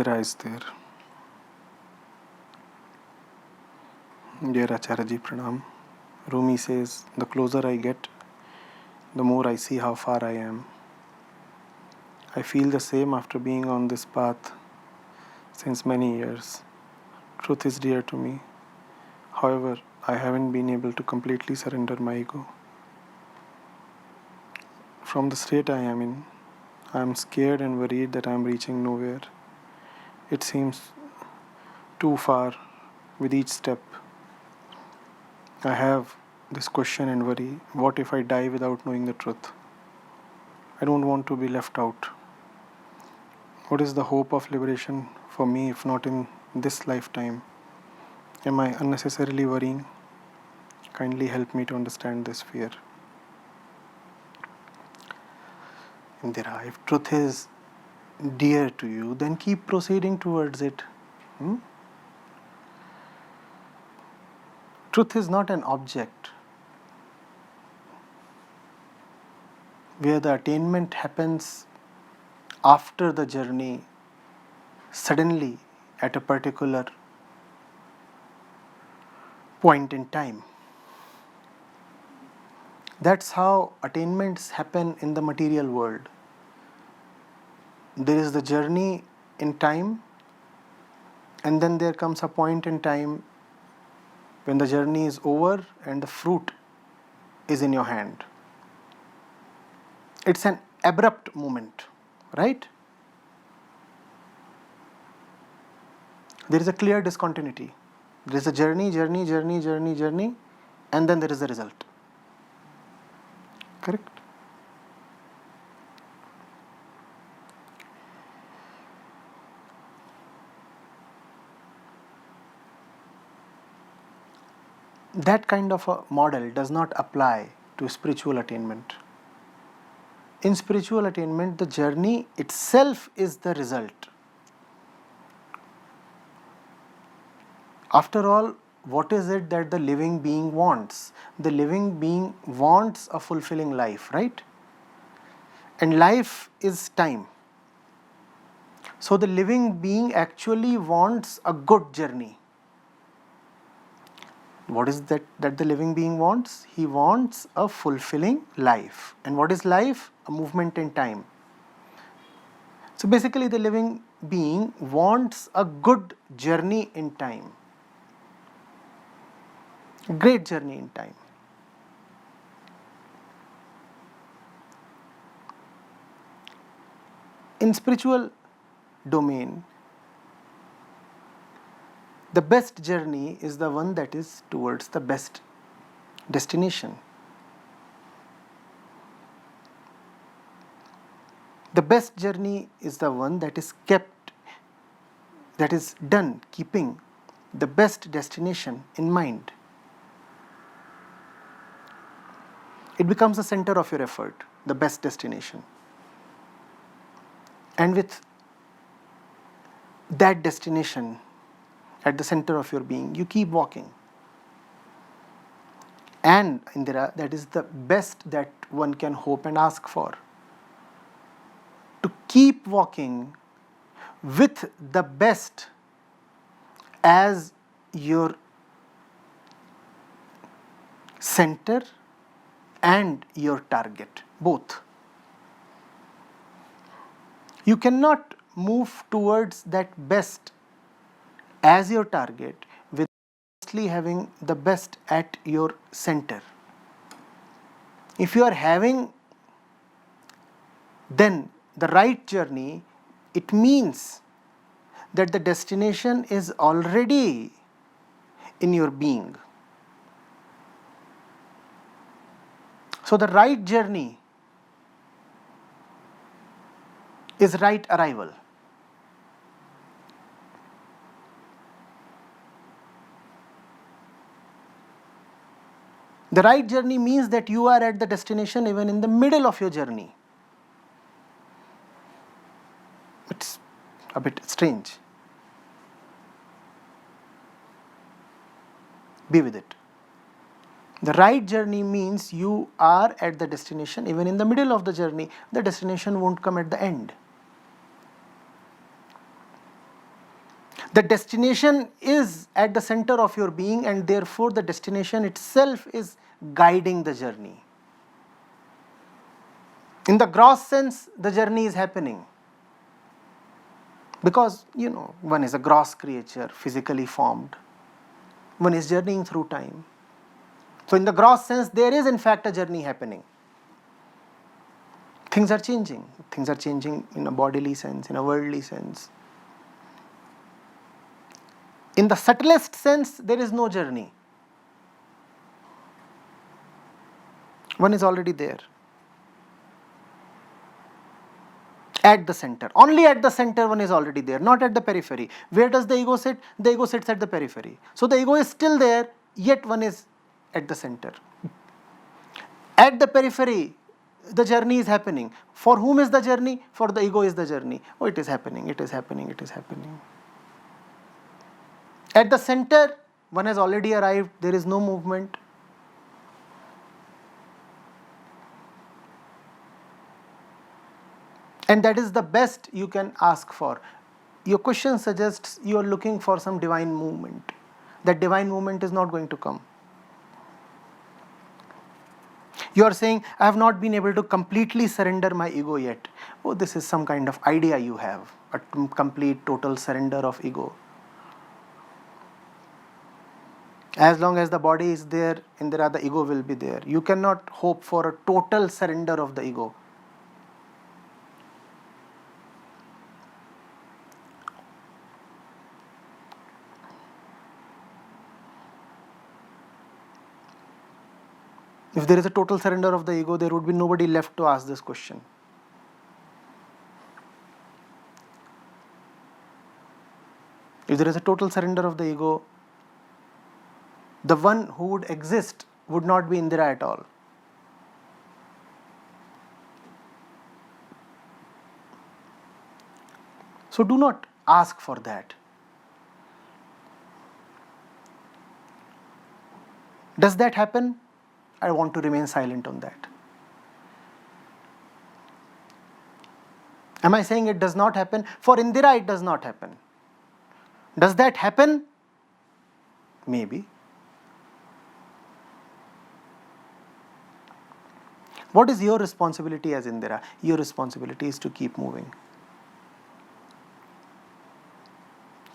Indra is there. Dear Acharya Ji, Pranam. Rumi says, the closer I get, the more I see how far I am. I feel the same after being on this path since many years. Truth is dear to me. However, I haven't been able to completely surrender my ego. From the state I am in, I am scared and worried that I am reaching nowhere. It seems too far with each step. I have this question and worry, what if I die without knowing the truth? I don't want to be left out. What is the hope of liberation for me if not in this lifetime? Am I unnecessarily worrying? Kindly help me to understand this fear. Indira, if truth is dear to you, then keep proceeding towards it. Truth is not an object where the attainment happens after the journey, suddenly at a particular point in time. That's how attainments happen in the material world. There is the journey in time, and then there comes a point in time when the journey is over and the fruit is in your hand. It's an abrupt moment, right? There is a clear discontinuity. There is a journey, and then there is a result. Correct? That kind of a model does not apply to spiritual attainment. In spiritual attainment, the journey itself is the result. After all, what is it that the living being wants? The living being wants a fulfilling life, right? And life is time. So the living being actually wants a good journey. What is that the living being wants? He wants a fulfilling life. And what is life? A movement in time. So basically the living being wants a good journey in time. A great journey in time. In spiritual domain, the best journey is the one that is towards the best destination. The best journey is the one that is done keeping the best destination in mind. It becomes the center of your effort, the best destination. And with that destination at the center of your being, you keep walking. And Indira, that is the best that one can hope and ask for. To keep walking with the best as your center and your target, both. You cannot move towards that best as your target with mostly having the best at your center. If you are having then the right journey, it means that the destination is already in your being. So the right journey is right arrival. The right journey means that you are at the destination even in the middle of your journey. It's a bit strange. Be with it. The right journey means you are at the destination even in the middle of the journey. The destination won't come at the end. The destination is at the center of your being, and therefore the destination itself is guiding the journey. In the gross sense, the journey is happening. Because, one is a gross creature, physically formed. One is journeying through time. So in the gross sense, there is in fact a journey happening. Things are changing. Things are changing in a bodily sense, in a worldly sense. In the subtlest sense, there is no journey. One is already there. At the center. Only at the center one is already there, not at the periphery. Where does the ego sit? The ego sits at the periphery. So the ego is still there, yet one is at the center. At the periphery, the journey is happening. For whom is the journey? For the ego is the journey. Oh, it is happening, it is happening, it is happening. At the center, one has already arrived, there is no movement. And that is the best you can ask for. Your question suggests you are looking for some divine movement. That divine movement is not going to come. You are saying, I have not been able to completely surrender my ego yet. Oh, this is some kind of idea you have, a complete, total surrender of ego. As long as the body is there, Indra, the ego will be there. You cannot hope for a total surrender of the ego. If there is a total surrender of the ego, there would be nobody left to ask this question. If there is a total surrender of the ego, the one who would exist would not be Indra at all. So do not ask for that. Does that happen? I want to remain silent on that. Am I saying it does not happen? For Indra, it does not happen. Does that happen? Maybe. What is your responsibility as Indra? Your responsibility is to keep moving.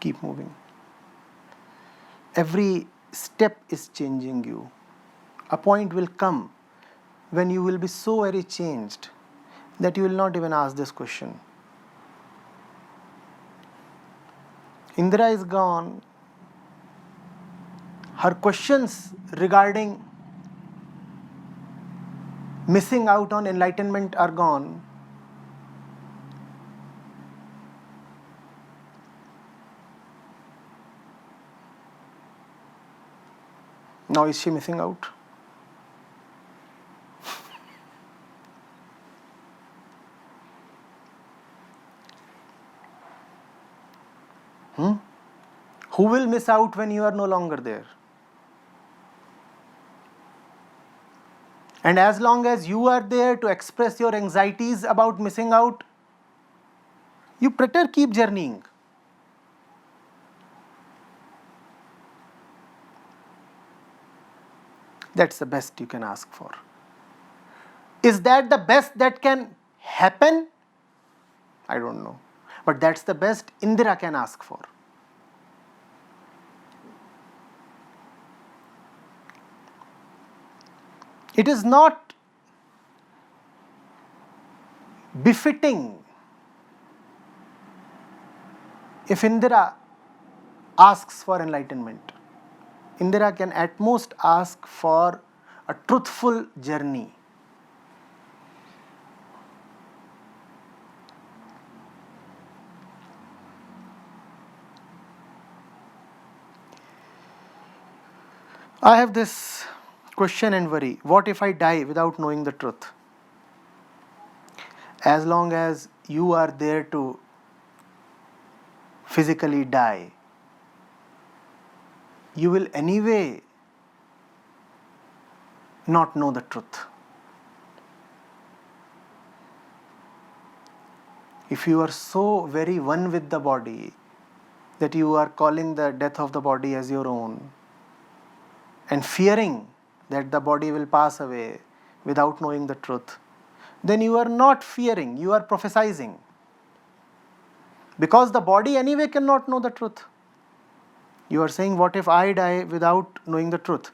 Keep moving. Every step is changing you. A point will come when you will be so very changed that you will not even ask this question. Indra is gone. Her questions regarding missing out on enlightenment are gone. Now is she missing out? Who will miss out when you are no longer there? And as long as you are there to express your anxieties about missing out, you better keep journeying. That's the best you can ask for. Is that the best that can happen? I don't know. But that's the best Indra can ask for. It is not befitting if Indra asks for enlightenment. Indra can at most ask for a truthful journey. I have this question and worry. What if I die without knowing the truth? As long as you are there to physically die, you will anyway not know the truth. If you are so very one with the body that you are calling the death of the body as your own and fearing that the body will pass away without knowing the truth, then you are not fearing, you are prophesizing. Because the body anyway cannot know the truth. You are saying, what if I die without knowing the truth?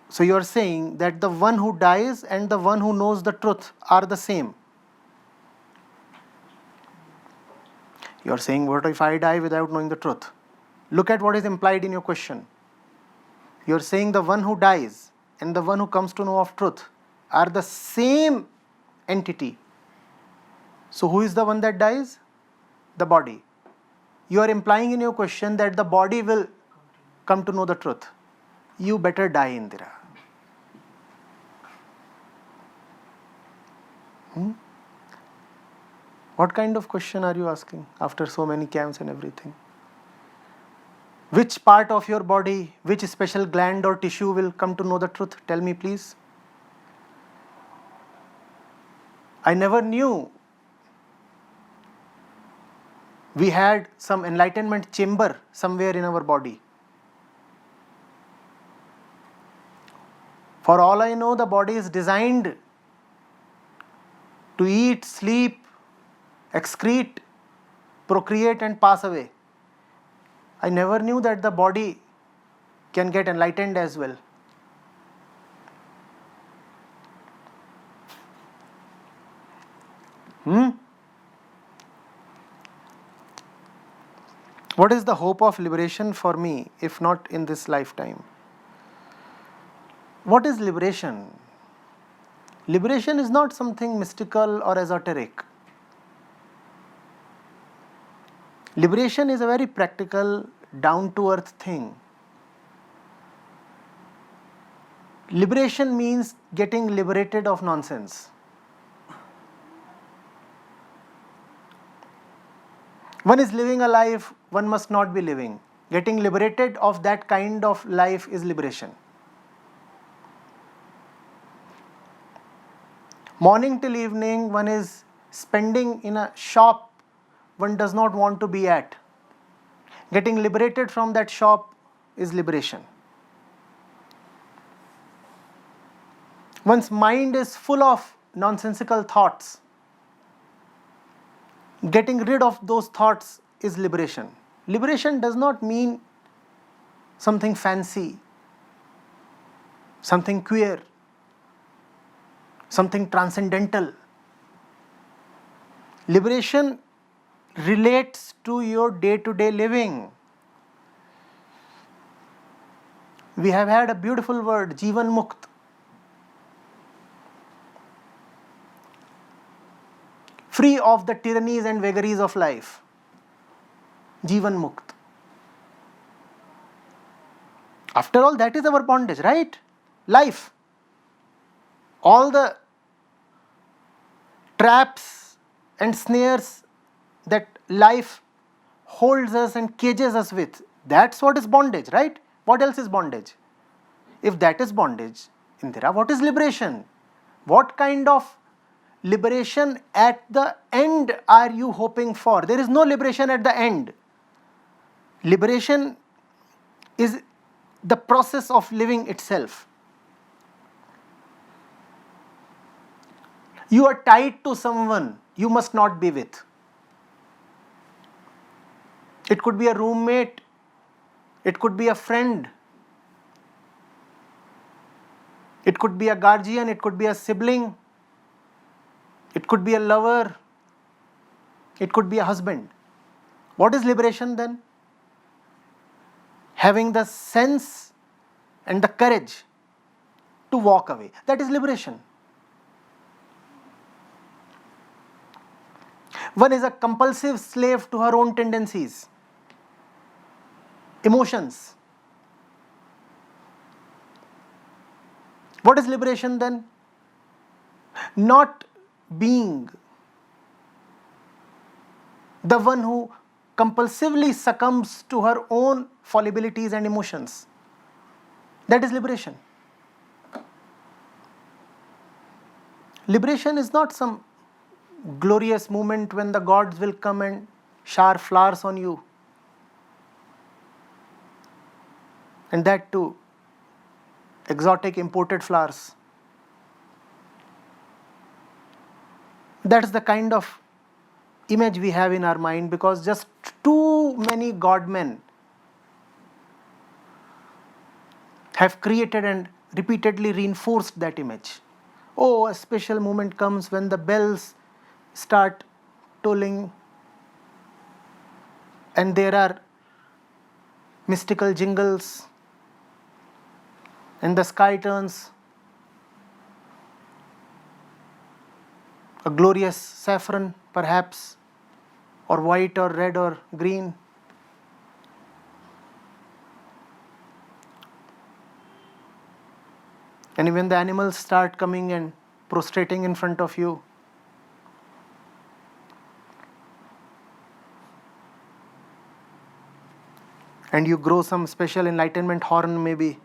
So you are saying that the one who dies and the one who knows the truth are the same. You are saying, what if I die without knowing the truth? Look at what is implied in your question. You are saying the one who dies and the one who comes to know of truth are the same entity. So who is the one that dies? The body. You are implying in your question that the body will come to know the truth. You better die, Indra. What kind of question are you asking after so many camps and everything? Which part of your body, which special gland or tissue will come to know the truth? Tell me, please. I never knew we had some enlightenment chamber somewhere in our body. For all I know, the body is designed to eat, sleep, excrete, procreate and pass away. I never knew that the body can get enlightened as well. What is the hope of liberation for me, if not in this lifetime? What is liberation? Liberation is not something mystical or esoteric. Liberation is a very practical, down-to-earth thing. Liberation means getting liberated of nonsense. One is living a life one must not be living. Getting liberated of that kind of life is liberation. Morning till evening, one is spending in a shop one does not want to be at. Getting liberated from that shop is liberation. One's mind is full of nonsensical thoughts. Getting rid of those thoughts is liberation. Liberation does not mean something fancy, something queer, something transcendental. Liberation relates to your day-to-day living. We have had a beautiful word, Jivan Mukt. Free of the tyrannies and vagaries of life. Jivan Mukt. After all, that is our bondage, right? Life. All the traps and snares that life holds us and cages us with, that's what is bondage, right? What else is bondage? If that is bondage, Indra, what is liberation? What kind of liberation at the end are you hoping for? There is no liberation at the end. Liberation is the process of living itself. You are tied to someone you must not be with. It could be a roommate, it could be a friend, it could be a guardian, it could be a sibling, it could be a lover, it could be a husband. What is liberation then? Having the sense and the courage to walk away. That is liberation. One is a compulsive slave to her own tendencies, emotions. What is liberation then? Not being the one who compulsively succumbs to her own fallibilities and emotions. That is liberation. Liberation is not some glorious moment when the gods will come and shower flowers on you. And that too, exotic imported flowers. That's the kind of image we have in our mind, because just too many godmen have created and repeatedly reinforced that image. Oh, a special moment comes when the bells start tolling and there are mystical jingles and the sky turns a glorious saffron, perhaps, or white or red or green. And when the animals start coming and prostrating in front of you, and you grow some special enlightenment horn maybe,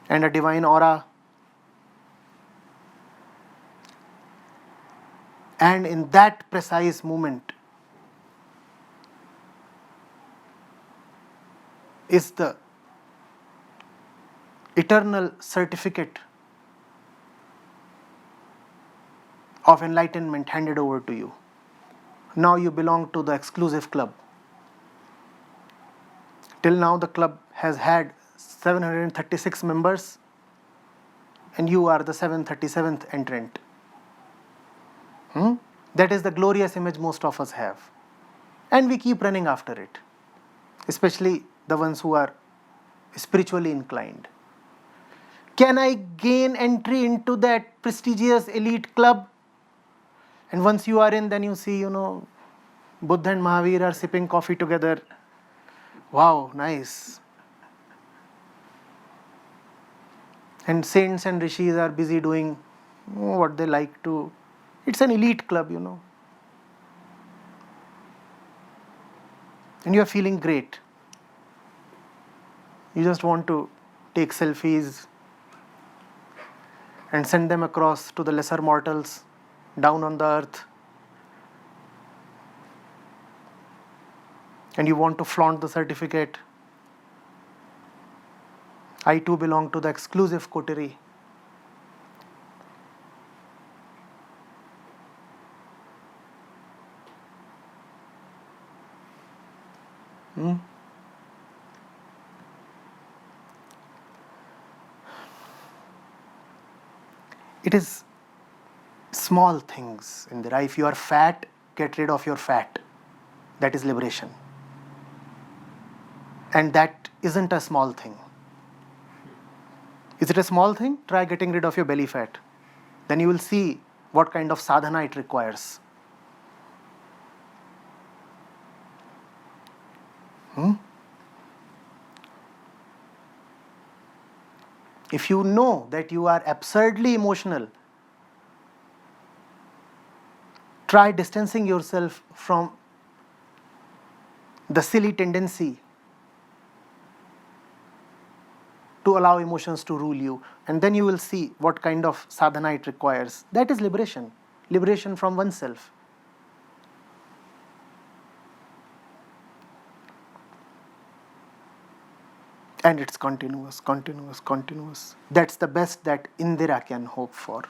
and a divine aura, and in that precise moment is the eternal certificate of enlightenment handed over to you. Now you belong to the exclusive club. Till now the club has had 736 members and you are the 737th entrant. That is the glorious image most of us have. And we keep running after it, especially the ones who are spiritually inclined. Can I gain entry into that prestigious elite club? And once you are in, then you see, Buddha and Mahavir are sipping coffee together. Wow, nice. And saints and rishis are busy doing what they like to. It's an elite club, And you are feeling great. You just want to take selfies and send them across to the lesser mortals down on the earth. And you want to flaunt the certificate. I too belong to the exclusive coterie. It is small things in there. If you are fat, get rid of your fat. That is liberation. And that isn't a small thing. Is it a small thing? Try getting rid of your belly fat. Then you will see what kind of sadhana it requires. If you know that you are absurdly emotional, try distancing yourself from the silly tendency to allow emotions to rule you, and then you will see what kind of sadhana it requires. That is liberation. Liberation from oneself. And it's continuous, continuous, continuous. That's the best that Indra can hope for.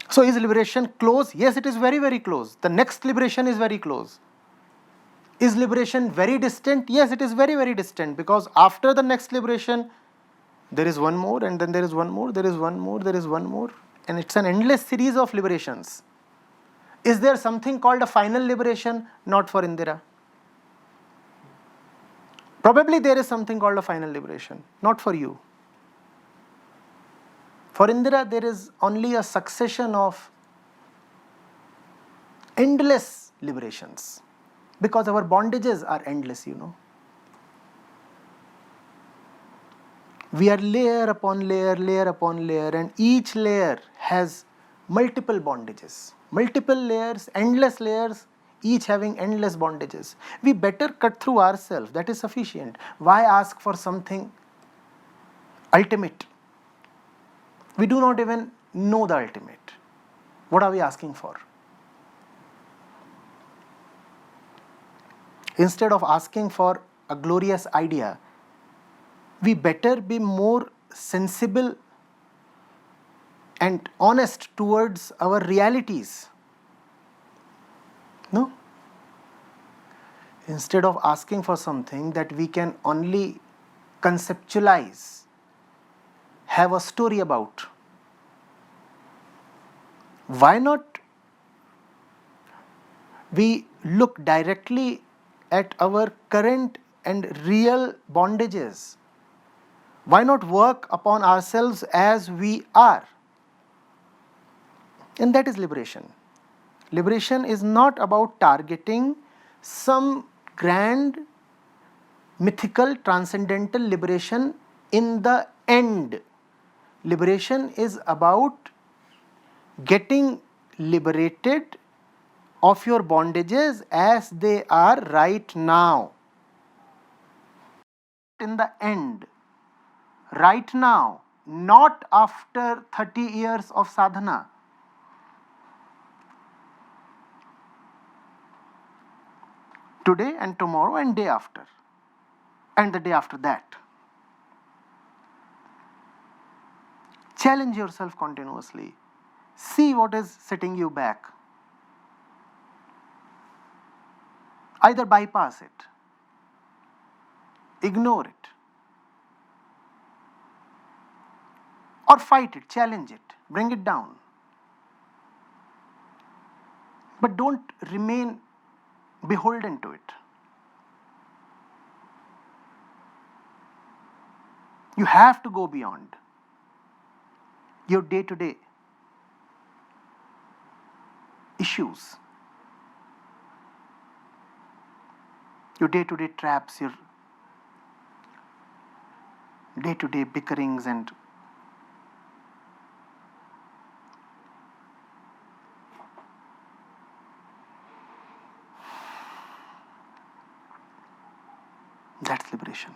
So is liberation close? Yes, it is very, very close. The next liberation is very close. Is liberation very distant? Yes, it is very, very distant, because after the next liberation, there is one more, and then there is one more, there is one more, there is one more, and it's an endless series of liberations. Is there something called a final liberation? Not for Indra. Probably there is something called a final liberation, not for you. For Indra, there is only a succession of endless liberations, because our bondages are endless, We are layer upon layer, layer upon layer, and each layer has multiple bondages, multiple layers, endless layers. each having endless bondages. We better cut through ourselves, that is sufficient. Why ask for something ultimate? We do not even know the ultimate. What are we asking for? Instead of asking for a glorious idea, we better be more sensible and honest towards our realities. No? Instead of asking for something that we can only conceptualize, have a story about, why not we look directly at our current and real bondages? Why not work upon ourselves as we are? And that is liberation. Liberation is not about targeting some grand, mythical, transcendental liberation in the end. Liberation is about getting liberated of your bondages as they are right now. In the end, right now, not after 30 years of sadhana. Today and tomorrow and day after, and the day after that. Challenge yourself continuously. See what is setting you back. Either bypass it, ignore it, or fight it, challenge it, bring it down. But don't remain beholden to it. You have to go beyond your day-to-day issues, your day-to-day traps, your day-to-day bickerings and that's liberation.